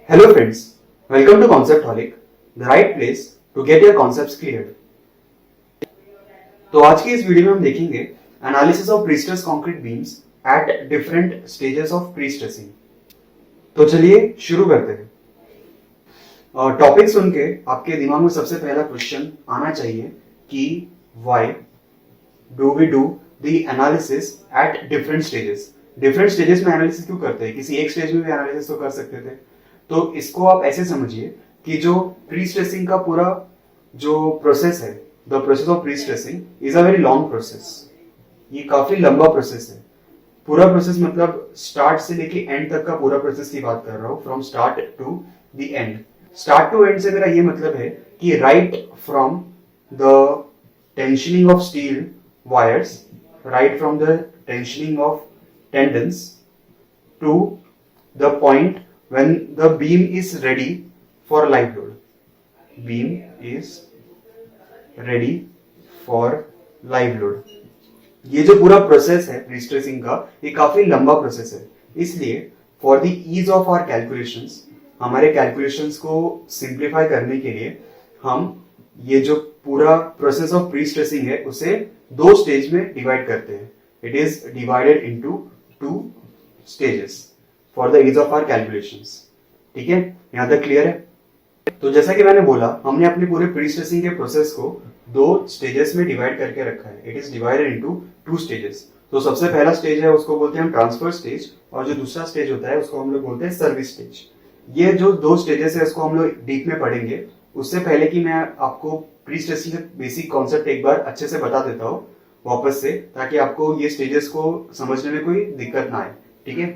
Hello friends, welcome to Conceptholic, the right place to get your concepts cleared. तो आज की इस video में हम देखेंगे analysis of prestress concrete beams eight different stages of prestressing. तो चलिए शुरू करते हैं। टॉपिक सुन के आपके दिमाग में सबसे पहला क्वेश्चन आना चाहिए कि why do we do the analysis at different stages. Different stages में एनालिसिस क्यों करते हैं? किसी एक स्टेज में भी एनालिसिस तो कर सकते थे। तो इसको आप ऐसे समझिए कि जो प्री स्ट्रेसिंग का पूरा जो प्रोसेस है, the process of pre stressing is a very long process. ये काफी लंबा प्रोसेस है। पूरा प्रोसेस मतलब स्टार्ट से लेके एंड तक का पूरा प्रोसेस की बात कर रहा हूं, from start to the end. Start to end से मेरा ये मतलब है कि right from the tensioning of steel wires, right from the tensioning of tendons to the point when the beam is ready for live load. Beam is ready for live load. ये जो पूरा process है prestressing का, ये काफी लंबा process है। इसलिए for the ease of our calculations, हमारे कैलकुलेशंस को सिंप्लीफाई करने के लिए हम ये जो पूरा प्रोसेस ऑफ प्रीस्ट्रेसिंग है उसे दो स्टेज में डिवाइड करते हैं। It is divided into two stages for the ease of our calculations. ठीक है, यहां तक क्लियर है? तो जैसा कि मैंने बोला, हमने अपने पूरे प्रीस्ट्रेसिंग के प्रोसेस को दो स्टेजेस में डिवाइड करके रखा है। It is divided into two stages. तो सबसे पहला स्टेज है उसको बोलते हैं हम ट्रांसफर स्टेज, और जो दूसरा स्टेज होता है उसको हम लोग बोलते हैं सर्विस स्टेज। ये जो दो स्टेजेस है इसको हम लोग डीप में पढ़ेंगे। उससे पहले कि मैं आपको प्रीस्ट्रेसिंग का बेसिक कॉन्सेप्ट एक बार अच्छे से बता देता हूँ वापस से, ताकि आपको ये स्टेजेस को समझने में कोई दिक्कत ना आए। ठीक है,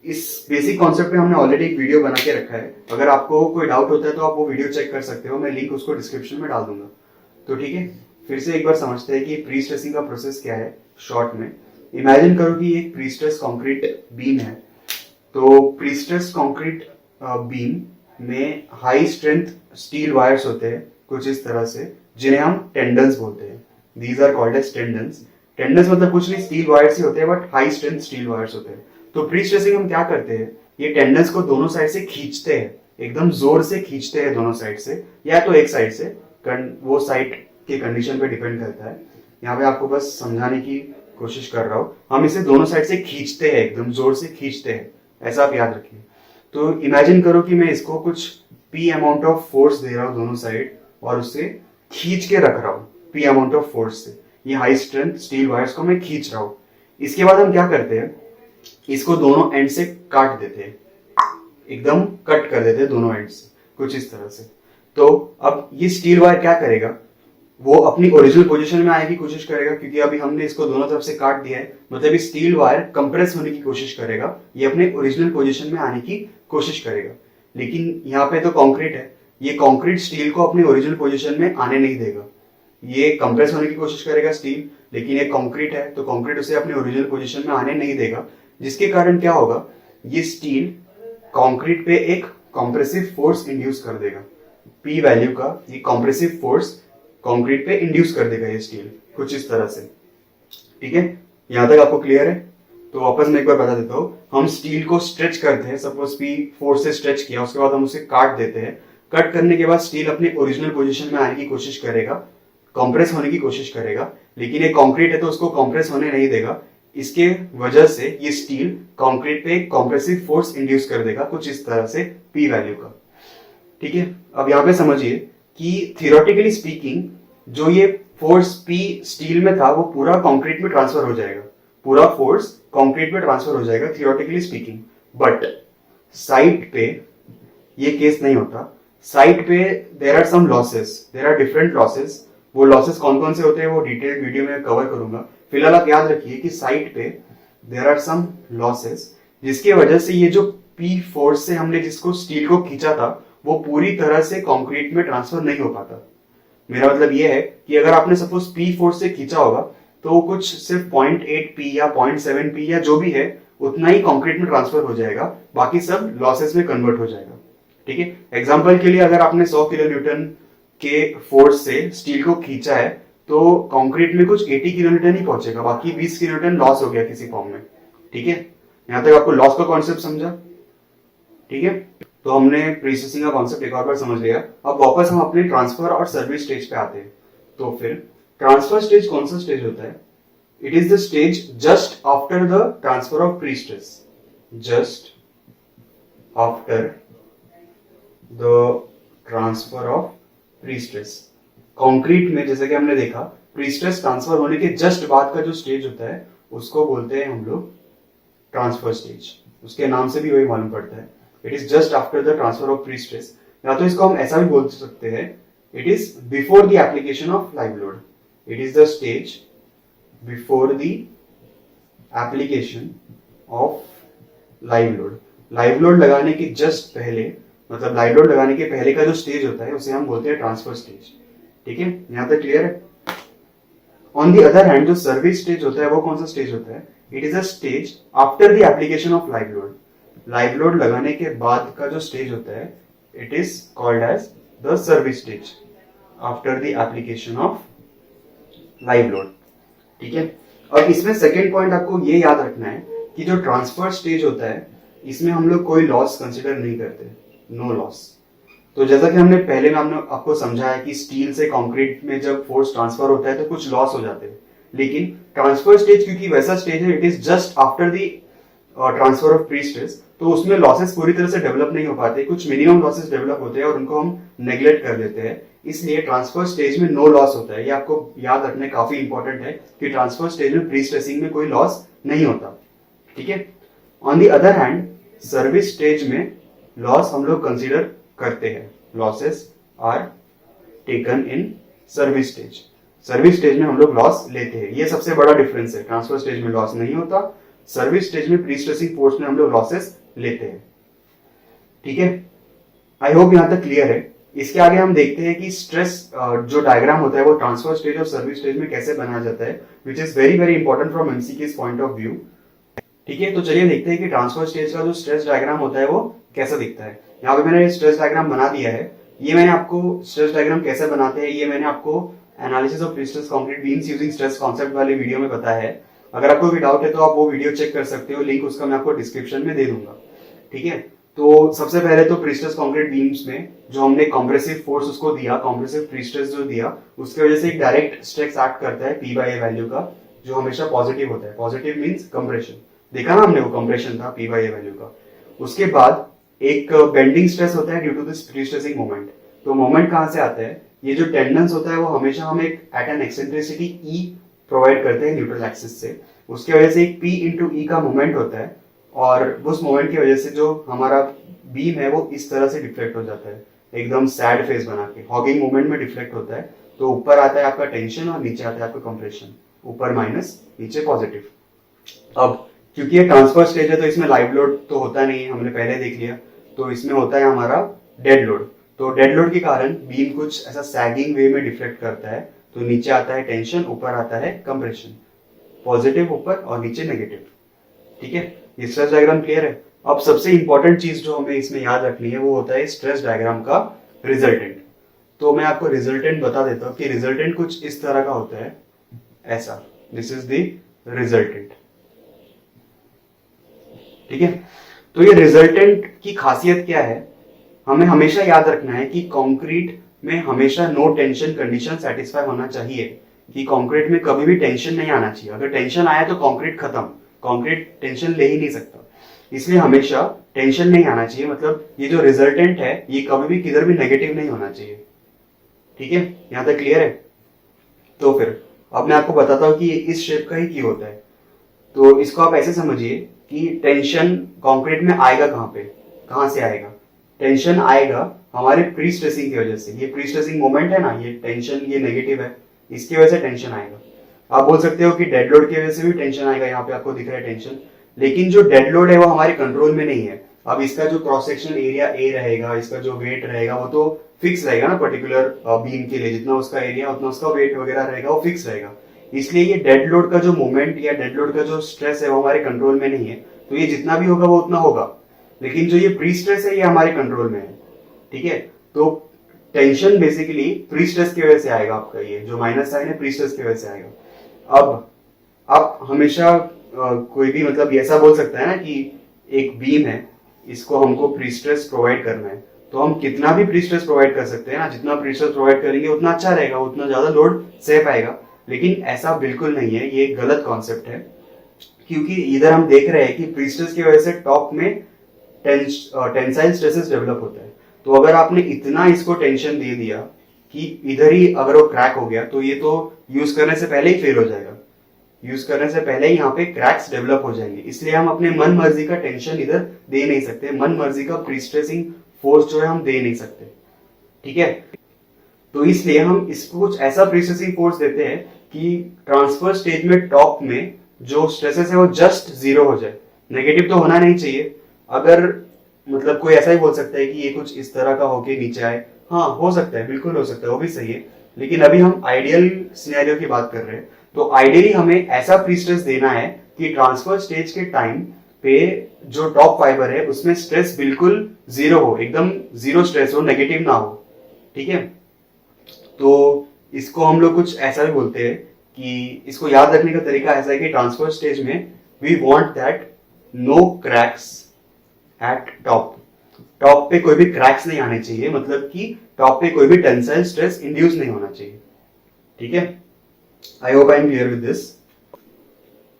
इस बेसिक कॉन्सेप्ट पे हमने ऑलरेडी एक वीडियो बना के रखा है। अगर आपको कोई डाउट होता है तो आप वो वीडियो चेक कर सकते हो, मैं लिंक उसको डिस्क्रिप्शन में डाल दूंगा। तो ठीक है, फिर से एक बार समझते हैं कि प्री स्ट्रेसिंग का प्रोसेस क्या है शॉर्ट में। इमेजिन करो कि एक प्री स्ट्रेस कंक्रीट बीम है। तो प्री स्ट्रेस कंक्रीट बीम में हाई स्ट्रेंथ स्टील वायर्स होते हैं कुछ इस तरह से, जिन्हें हम टेंडन्स बोलते हैं। These are called as tendons. Tendons मतलब कुछ नहीं, स्टील वायर्स ही होते हैं, but high strength steel wires होते हैं। तो प्री स्ट्रेसिंग हम क्या करते हैं, ये टेंडन्स को दोनों साइड से खींचते हैं, एकदम जोर से खींचते हैं दोनों साइड से, या तो एक साइड से। वो साइड के कंडीशन पे डिपेंड करता है। यहाँ पे आपको बस समझाने की कोशिश कर रहा हूँ। हम इसे दोनों साइड से खींचते हैं, एकदम जोर से खींचते हैं, ऐसा आप याद रखिए। तो इमेजिन करो कि मैं इसको कुछ पी अमाउंट ऑफ फोर्स दे रहा हूँ दोनों साइड, और उसे खींच के रख रहा हूँ पी अमाउंट ऑफ फोर्स से। ये हाई स्ट्रेंथ स्टील वायर्स को मैं खींच रहा हूँ। इसके बाद हम क्या करते हैं, इसको दोनों एंड से काट देते हैं, एकदम कट कर देते हैं दोनों एंड से, कुछ इस तरह से। तो अब ये स्टील वायर क्या करेगा, वो अपनी ओरिजिनल पोजीशन में आने की कोशिश करेगा, क्योंकि अभी हमने इसको दोनों तरफ से काट दिया है। मतलब इस स्टील वायर कंप्रेस होने की कोशिश करेगा, ये अपने ओरिजिनल पोजीशन में आने की कोशिश करेगा। लेकिन यहाँ पे तो कंक्रीट है, ये कंक्रीट स्टील को अपनी ओरिजिनल पोजीशन में आने नहीं देगा। ये कंप्रेस होने की कोशिश करेगा स्टील, लेकिन ये कंक्रीट है तो कंक्रीट उसे अपनी ओरिजिनल पोजीशन में आने नहीं देगा, जिसके कारण क्या होगा, ये स्टील कंक्रीट पे एक कंप्रेसिव फोर्स इंड्यूस कर देगा। पी वैल्यू का ये कंप्रेसिव फोर्स कंक्रीट पे इंड्यूस कर देगा ये स्टील, कुछ इस तरह से। ठीक है, यहां तक आपको क्लियर है? तो वापस मैं एक बार बता देता हूं। हम स्टील को स्ट्रेच करते हैं, सपोज पी फोर्स से स्ट्रेच किया, उसके बाद हम उसे काट देते हैं। कट करने के बाद स्टील अपने ओरिजिनल पोजिशन में आने की कोशिश करेगा, कंप्रेस होने की कोशिश करेगा, लेकिन ये कंक्रीट है तो उसको कंप्रेस होने नहीं देगा। इसके वजह से ये स्टील कंक्रीट पे कंप्रेसिव फोर्स इंड्यूस कर देगा, कुछ इस तरह से पी वैल्यू का। ठीक है, अब यहाँ पे समझिए कि थियोरेटिकली स्पीकिंग जो ये फोर्स पी स्टील में था वो पूरा कंक्रीट में ट्रांसफर हो जाएगा, पूरा फोर्स कंक्रीट में ट्रांसफर हो जाएगा थियोरेटिकली स्पीकिंग। बट साइट पे ये केस नहीं होता। साइट पे there are some losses, there are different losses. वो लॉसेस कौन कौन से होते हैं वो डिटेल्ड वीडियो में कवर करूंगा। फिलहाल आप याद रखिए कि साइट पे देयर आर सम लॉसेस, जिसकी वजह से ये जो पी फोर्स से हमने जिसको स्टील को खींचा था वो पूरी तरह से कंक्रीट में ट्रांसफर नहीं हो पाता। मेरा मतलब ये है कि अगर आपने सपोज पी फोर्स से खींचा होगा तो कुछ सिर्फ 0.8 पी या 0.7 पी या जो भी है उतना ही कंक्रीट में ट्रांसफर हो जाएगा, बाकी सब लॉसेस में कन्वर्ट हो जाएगा। ठीक है, एग्जांपल के लिए अगर आपने 100 किलो न्यूटन के फोर्स से स्टील को खींचा है तो कंक्रीट में कुछ 80 किलोमीटर ही पहुंचेगा, बाकी 20 किलोमीटर लॉस हो गया किसी फॉर्म में। ठीक है, यहां तक आपको लॉस का कॉन्सेप्ट समझा? ठीक है, तो हमने प्रीस्ट्रेसिंग का कॉन्सेप्ट एक और बार समझ लिया। अब वापस हम अपने ट्रांसफर और सर्विस स्टेज पे आते हैं। तो फिर ट्रांसफर स्टेज कौन सा स्टेज होता है? It is the stage just after the transfer of prestress, just after the transfer of prestress. Concrete में जैसे कि हमने देखा, प्रीस्ट्रेस ट्रांसफर होने के जस्ट बाद का जो स्टेज होता है उसको बोलते हैं हम लोग ट्रांसफर स्टेज। उसके नाम से भी वही मालूम पड़ता है, it is just after the transfer of prestress. या तो इसको हम ऐसा भी बोल सकते हैं, it is before the application of live load. It is the stage before the application of live load. Live load लगाने के जस्ट पहले, मतलब लाइव लोड लगाने के पहले का जो स्टेज होता है उसे हम बोलते हैं ट्रांसफर स्टेज। ठीक है, यहां तक क्लियर है? ऑन दी अदर हैंड जो सर्विस स्टेज होता है वो कौन सा स्टेज होता है? It is a stage after the application of live load. Live load लगाने के बाद का जो स्टेज होता है it is called as the service stage after the application of live load. ठीक है, और इसमें सेकेंड पॉइंट आपको ये याद रखना है कि जो ट्रांसफर स्टेज होता है इसमें हम लोग कोई लॉस कंसिडर नहीं करते, नो लॉस। तो जैसा कि हमने पहले में हमने आपको समझाया कि स्टील से कंक्रीट में जब फोर्स ट्रांसफर होता है तो कुछ लॉस हो जाते हैं, लेकिन ट्रांसफर स्टेज क्योंकि वैसा स्टेज है, it is just after the transfer of prestress, तो उसमें लॉसेस पूरी तरह से डेवलप नहीं हो पाते, कुछ मिनिमम लॉसेस डेवलप होते हैं और उनको हम नेग्लेक्ट कर देते हैं। इसलिए ट्रांसफर स्टेज में नो लॉस होता है। ये आपको याद रखना काफी इंपॉर्टेंट है कि ट्रांसफर स्टेज में प्रीस्ट्रेसिंग में कोई लॉस नहीं होता। ठीक है, on the other hand service stage में लॉस हम लोग कंसिडर करते हैं, losses are taken in service stage. Service stage में हम लोग लॉस लेते हैं, ये सबसे बड़ा डिफरेंस है। ट्रांसफर स्टेज में लॉस नहीं होता, सर्विस स्टेज में प्री स्ट्रेसिंग फोर्स में हम लोग लॉसेस लेते हैं। ठीक है, आई होप यहां तक क्लियर है। इसके आगे हम देखते हैं कि स्ट्रेस जो डायग्राम होता है वो ट्रांसफर स्टेज और सर्विस स्टेज में कैसे बनाया जाता है, which is very very important from MCQs point of view. ठीक है, तो चलिए देखते हैं कि ट्रांसफर स्टेज का जो स्ट्रेस डायग्राम होता है वो कैसा दिखता है। यहाँ पे मैंने स्ट्रेस डायग्राम बना दिया है। ये मैंने आपको स्ट्रेस डायग्राम कैसे बनाते हैं ये मैंने आपको analysis of prestress concrete beams using stress concept वाले वीडियो में बताया है। अगर आपको कोई डाउट है तो आप वो वीडियो चेक कर सकते हो, लिंक उसका मैं आपको डिस्क्रिप्शन में दे दूंगा। ठीक है, तो सबसे पहले तो प्रीस्ट्रेस कंक्रीट बीम्स में जो हमने कॉम्प्रेसिव फोर्स उसको दिया, कॉम्प्रेसिव प्रीस्ट्रेस जो दिया, उसके वजह से एक डायरेक्ट स्ट्रेस एक्ट करता है P/A वैल्यू का, जो हमेशा पॉजिटिव होता है। पॉजिटिव मींस कंप्रेशन, देखा ना हमने, वो कंप्रेशन था P/A वैल्यू का। उसके बाद एक बेंडिंग स्ट्रेस होता है due to this prestressing moment. तो मोमेंट कहां से आता है? ये जो टेंडेंस होता है वो हमेशा हम एक at an eccentricity E provide करते हैं न्यूट्रल एक्सिस से, उसके वजह से एक P इंटू E का मोमेंट होता है, और उस मोमेंट की वजह से जो हमारा बीम है वो इस तरह से डिफ्लेक्ट हो जाता है, एकदम सैड फेस बना के हॉगिंग मूवमेंट में डिफ्लेक्ट होता है। तो ऊपर आता है आपका टेंशन और नीचे आता है आपका कंप्रेशन, ऊपर माइनस नीचे पॉजिटिव। अब क्योंकि ये ट्रांसफर स्टेज है तो इसमें लाइव लोड तो होता नहीं है, हमने पहले देख लिया। तो इसमें होता है हमारा डेड लोड। तो डेड लोड के कारण बीम कुछ ऐसा सैगिंग वे में डिफ्लेक्ट करता है, तो नीचे आता है टेंशन, ऊपर आता है कंप्रेशन, पॉजिटिव ऊपर और नीचे नेगेटिव। ठीक है, ये स्ट्रेस डायग्राम क्लियर है। अब सबसे इंपॉर्टेंट चीज जो हमें इसमें याद रखनी है वो होता है स्ट्रेस डायग्राम का रिजल्टेंट। तो मैं आपको रिजल्टेंट बता देता हूं कि रिजल्टेंट कुछ इस तरह का होता है, ऐसा, दिस इज द रिजल्टेंट। ठीक है, तो ये रिजल्टेंट की खासियत क्या है? हमें हमेशा याद रखना है कि कंक्रीट में हमेशा नो टेंशन कंडीशन सेटिस्फाई होना चाहिए, कि कंक्रीट में कभी भी टेंशन नहीं आना चाहिए। अगर टेंशन आया तो कंक्रीट खत्म, कंक्रीट टेंशन ले ही नहीं सकता। इसलिए हमेशा टेंशन नहीं आना चाहिए, मतलब ये जो रिजल्टेंट है ये कभी भी किधर भी नेगेटिव नहीं होना चाहिए। ठीक है, यहां तक क्लियर है? तो फिर अब मैं आपको बताता हूं कि ये इस शेप का ही की होता है। तो इसको आप ऐसे समझिए कि टेंशन कंक्रीट में आएगा कहां पे, कहां से आएगा? टेंशन आएगा हमारे प्री स्ट्रेसिंग की वजह से। ये प्री स्ट्रेसिंग मोमेंट है ना, ये टेंशन, ये नेगेटिव है, इसकी वजह से टेंशन आएगा। आप बोल सकते हो कि डेड लोड की वजह से भी टेंशन आएगा, यहाँ पे आपको दिख रहा है टेंशन, लेकिन जो डेड लोड है वो हमारे कंट्रोल में नहीं है। अब इसका जो क्रॉस सेक्शन एरिया ए रहेगा, इसका जो वेट रहेगा वो तो फिक्स रहेगा ना, पर्टिकुलर बीम के लिए जितना उसका एरिया उतना उसका वेट वगैरह रहेगा, वो फिक्स रहेगा। इसलिए ये डेड लोड का जो मोमेंट या डेड लोड का जो स्ट्रेस है वो हमारे कंट्रोल में नहीं है, तो ये जितना भी होगा वो उतना होगा। लेकिन जो ये प्री स्ट्रेस है ये हमारे कंट्रोल में है। ठीक है, तो टेंशन बेसिकली प्री स्ट्रेस की वजह से आएगा आपका, ये जो माइनस साइन है प्री स्ट्रेस की वजह से आएगा। अब आप हमेशा कोई भी मतलब ऐसा बोल सकता है ना कि एक बीम है इसको हमको प्री स्ट्रेस प्रोवाइड करना है, तो हम कितना भी प्री स्ट्रेस प्रोवाइड कर सकते हैं ना, जितना प्री स्ट्रेस प्रोवाइड करेंगे उतना अच्छा रहेगा, उतना ज्यादा लोड सह पाएगा। लेकिन ऐसा बिल्कुल नहीं है, ये गलत कॉन्सेप्ट है, क्योंकि इधर हम देख रहे हैं कि प्री स्ट्रेस की वजह से टॉप में टेंसाइल स्ट्रेसेस डेवलप होता है। तो अगर आपने इतना इसको टेंशन दे दिया कि इधर ही अगर वो क्रैक हो गया, तो ये तो यूज करने से पहले ही फेल हो जाएगा, यूज करने से पहले ही यहाँ पे क्रैक्स डेवलप हो जाएंगे। इसलिए हम अपने मन मर्जी का टेंशन इधर दे नहीं सकते, मन मर्जी का प्री स्ट्रेसिंग फोर्स जो है हम दे नहीं सकते, ठीक है। तो इसलिए हम इसको कुछ ऐसा प्री स्ट्रेसिंग फोर्स देते हैं कि ट्रांसफर स्टेज में टॉप में जो स्ट्रेसेस है वो जस्ट जीरो हो जाए, नेगेटिव तो होना नहीं चाहिए। अगर मतलब कोई ऐसा ही बोल सकता है कि ये कुछ इस तरह का होके नीचे आए, हाँ हो सकता है, बिल्कुल हो सकता है, वो भी सही है। लेकिन अभी हम आइडियल सिनेरियो की बात कर रहे हैं, तो आइडियली हमें ऐसा प्री स्ट्रेस देना है कि ट्रांसफर स्टेज के टाइम पे जो टॉप फाइबर है उसमें स्ट्रेस बिल्कुल जीरो हो, एकदम जीरो स्ट्रेस हो, नेगेटिव ना हो, ठीक है। तो इसको हम लोग कुछ ऐसा भी बोलते हैं कि इसको याद रखने का तरीका ऐसा है कि ट्रांसफर स्टेज में we want that no cracks at top, top पे कोई भी क्रैक्स नहीं आने चाहिए, मतलब कि टॉप पे कोई भी टेंसाइल स्ट्रेस इंड्यूस नहीं होना चाहिए, ठीक है। I hope I am clear with this,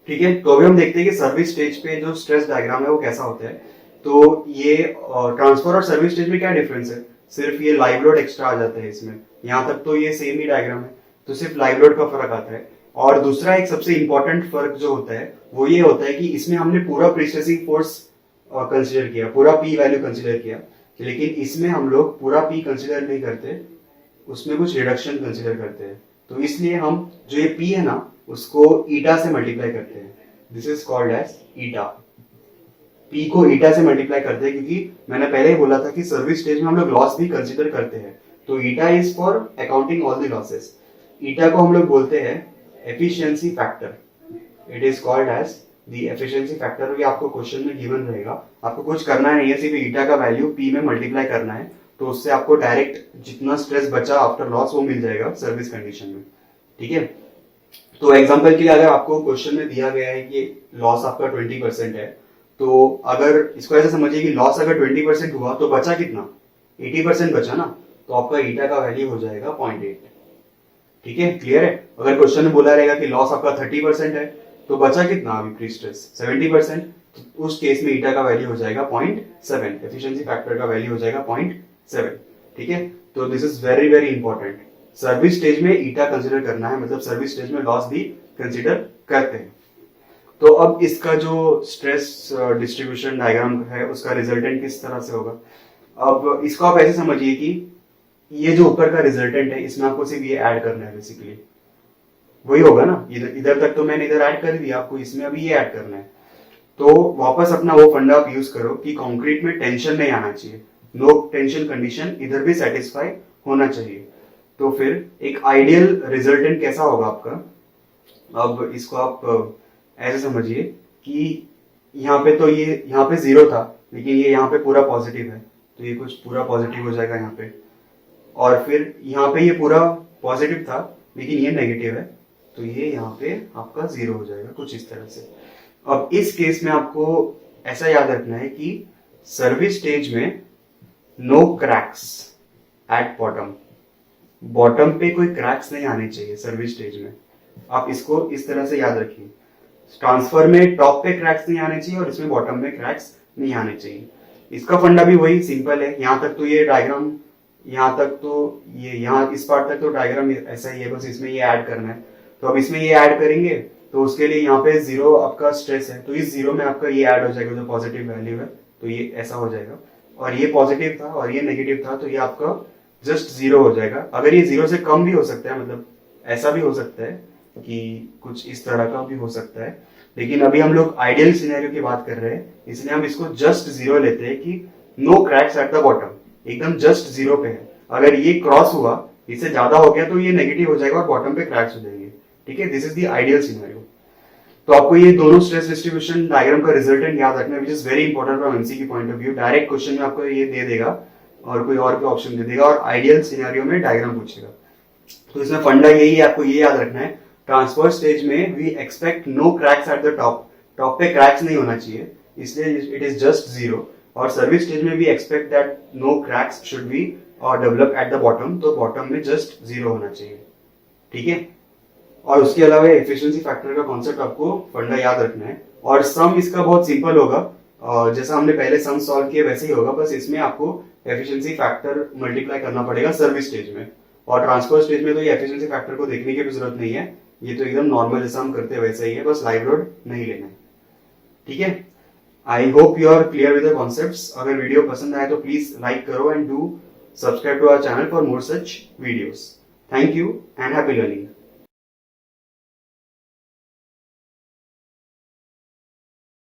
ठीक है। तो अभी हम देखते हैं कि सर्विस स्टेज पे जो स्ट्रेस डायग्राम है वो कैसा होता है। तो ये ट्रांसफर और सर्विस स्टेज में क्या डिफरेंस है, सिर्फ ये लाइव लोड एक्स्ट्रा आ जाता है इसमें, यहाँ तक तो ये सेम ही डायग्राम है, तो सिर्फ लाइव लोड का फर्क आता है। और दूसरा एक सबसे इंपॉर्टेंट फर्क जो होता है वो ये होता है कि इसमें हमने पूरा प्री स्ट्रेसिंग फोर्स कंसिडर किया, पूरा पी वैल्यू कंसिडर किया, लेकिन इसमें हम लोग पूरा पी कंसिडर नहीं करते, उसमें कुछ रिडक्शन कंसिडर करते हैं। तो इसलिए हम जो ये पी है ना उसको ईटा से मल्टीप्लाई करते हैं, this is called as eta. P को ईटा से मल्टीप्लाई करते हैं क्योंकि मैंने पहले ही बोला था कि सर्विस स्टेज में हम लोग लॉस भी कंसिडर करते हैं, तो eta is for accounting all the losses. Eta को हम लोग बोलते हैं efficiency factor, it is called as the efficiency factor. ये आपको क्वेश्चन में गिवन रहेगा, आपको कुछ करना नहीं है, सिर्फ ईटा का वैल्यू पी में मल्टीप्लाई करना है, तो उससे आपको डायरेक्ट जितना स्ट्रेस बचा आफ्टर लॉस वो मिल जाएगा सर्विस कंडीशन में, ठीक है। तो एग्जांपल के लिए अगर आपको क्वेश्चन में दिया गया है कि लॉस आपका 20% है, तो अगर इसको ऐसे समझिए कि लॉस अगर 20% हुआ तो बचा कितना, 80% बचा ना, तो आपका ईटा का वैल्यू हो जाएगा 0.8, ठीक है, क्लियर है। अगर क्वेश्चन में बोला रहेगा कि लॉस आपका 30% है तो बचा कितना अभी प्री स्ट्रेस 70%, तो उस केस में ईटा का वैल्यू हो जाएगा 0.7, एफिशिएंसी फैक्टर का वैल्यू हो जाएगा 0.7, ठीक है। तो this is very very important, service stage में ईटा कंसिडर करना है, मतलब सर्विस स्टेज में लॉस भी कंसिडर करते हैं। तो अब इसका जो स्ट्रेस डिस्ट्रीब्यूशन डायग्राम है उसका रिजल्टेंट किस तरह से होगा। अब इसको आप ऐसे समझिए कि ये जो ऊपर का रिजल्टेंट है इसमें आपको सिर्फ ये ऐड करना है, बेसिकली वही होगा ना, इधर तक तो मैंने इधर ऐड कर दिया, आपको इसमें अभी ये ऐड करना है। तो वापस अपना वो फंडा आप यूज करो कि कंक्रीट में टेंशन नहीं आना चाहिए, नो टेंशन कंडीशन इधर भी सेटिस्फाई होना चाहिए। तो फिर एक आइडियल रिजल्टेंट कैसा होगा आपका। अब इसको आप ऐसे समझिए कि यहाँ पे तो ये यहाँ पे 0 था, लेकिन ये यहाँ पे पूरा पॉजिटिव है, तो ये कुछ पूरा पॉजिटिव हो जाएगा यहाँ पे, और फिर यहाँ पे ये पूरा पॉजिटिव था लेकिन ये नेगेटिव है, तो ये यहाँ पे आपका 0 हो जाएगा, कुछ इस तरह से। अब इस केस में आपको ऐसा याद रखना है कि सर्विस स्टेज में no cracks at bottom, bottom पे कोई क्रैक्स नहीं आने चाहिए सर्विस स्टेज में, आप इसको इस तरह से याद रखिए। ट्रांसफर में टॉप पे क्रैक्स नहीं आने चाहिए और इसमें बॉटम में क्रैक्स नहीं आने चाहिए। इसका फंडा भी वही सिंपल है, यहाँ तक तो ये डायग्राम, यहाँ तक तो ये, यहाँ इस पार्ट तक तो डायग्राम ऐसा ही है, बस इसमें ये ऐड करना है। तो अब इसमें ये ऐड करेंगे तो उसके लिए यहाँ पे 0 आपका स्ट्रेस है, तो इस 0 में आपका ये ऐड हो जाएगा जो पॉजिटिव वैल्यू है, तो ये ऐसा हो जाएगा, और ये पॉजिटिव था और ये नेगेटिव था, तो ये आपका जस्ट 0 हो जाएगा। अगर ये 0 से कम भी हो सकता है, मतलब ऐसा भी हो सकता है कि कुछ इस तरह का भी हो सकता है, लेकिन अभी हम लोग आइडियल सिनेरियो की बात कर रहे हैं, इसलिए हम इसको जस्ट 0 लेते हैं कि no cracks at the bottom, एकदम जस्ट 0 पे है। अगर ये क्रॉस हुआ, इससे ज्यादा हो गया तो ये नेगेटिव हो जाएगा और बॉटम पे क्रैक्स हो जाएंगे, ठीक है। This is the ideal scenario. तो आपको ये दोनों स्ट्रेस डिस्ट्रीब्यूशन डायग्राम का रिजल्टेंट याद रखना है, which is very important from MC की point of view. Direct question में आपको ये दे देगा और कोई और भी ऑप्शन दे देगा और आइडियल सिनेरियो में डायग्राम पूछेगा। तो इसमें फंडा यही है, आपको ये याद रखना है, ट्रांसफर स्टेज में we expect no cracks at the top, top पे क्रैक्स नहीं होना चाहिए, इसलिए इट इज जस्ट 0। और सर्विस स्टेज में भी expect that no cracks should be develop at the bottom, तो बॉटम में जस्ट 0 होना चाहिए, ठीक है। और उसके अलावा एफिशिएंसी फैक्टर का कॉन्सेप्ट आपको फंडा याद रखना है। और सम इसका बहुत सिंपल होगा, जैसा हमने पहले सम सॉल्व किए वैसे ही होगा, बस इसमें आपको एफिशिएंसी फैक्टर मल्टीप्लाई करना पड़ेगा सर्विस स्टेज में, और ट्रांसफर स्टेज में तो ये एफिशिएंसी फैक्टर को देखने की भी जरूरत नहीं है, ये तो एकदम नॉर्मल जैसा हम करते हैं वैसे ही है, बस लाइव लोड नहीं लेना है, ठीक है। I hope you are clear with the concepts. अगर वीडियो पसंद आए तो प्लीज लाइक करो and do subscribe to our channel for more such videos. Thank you and happy learning.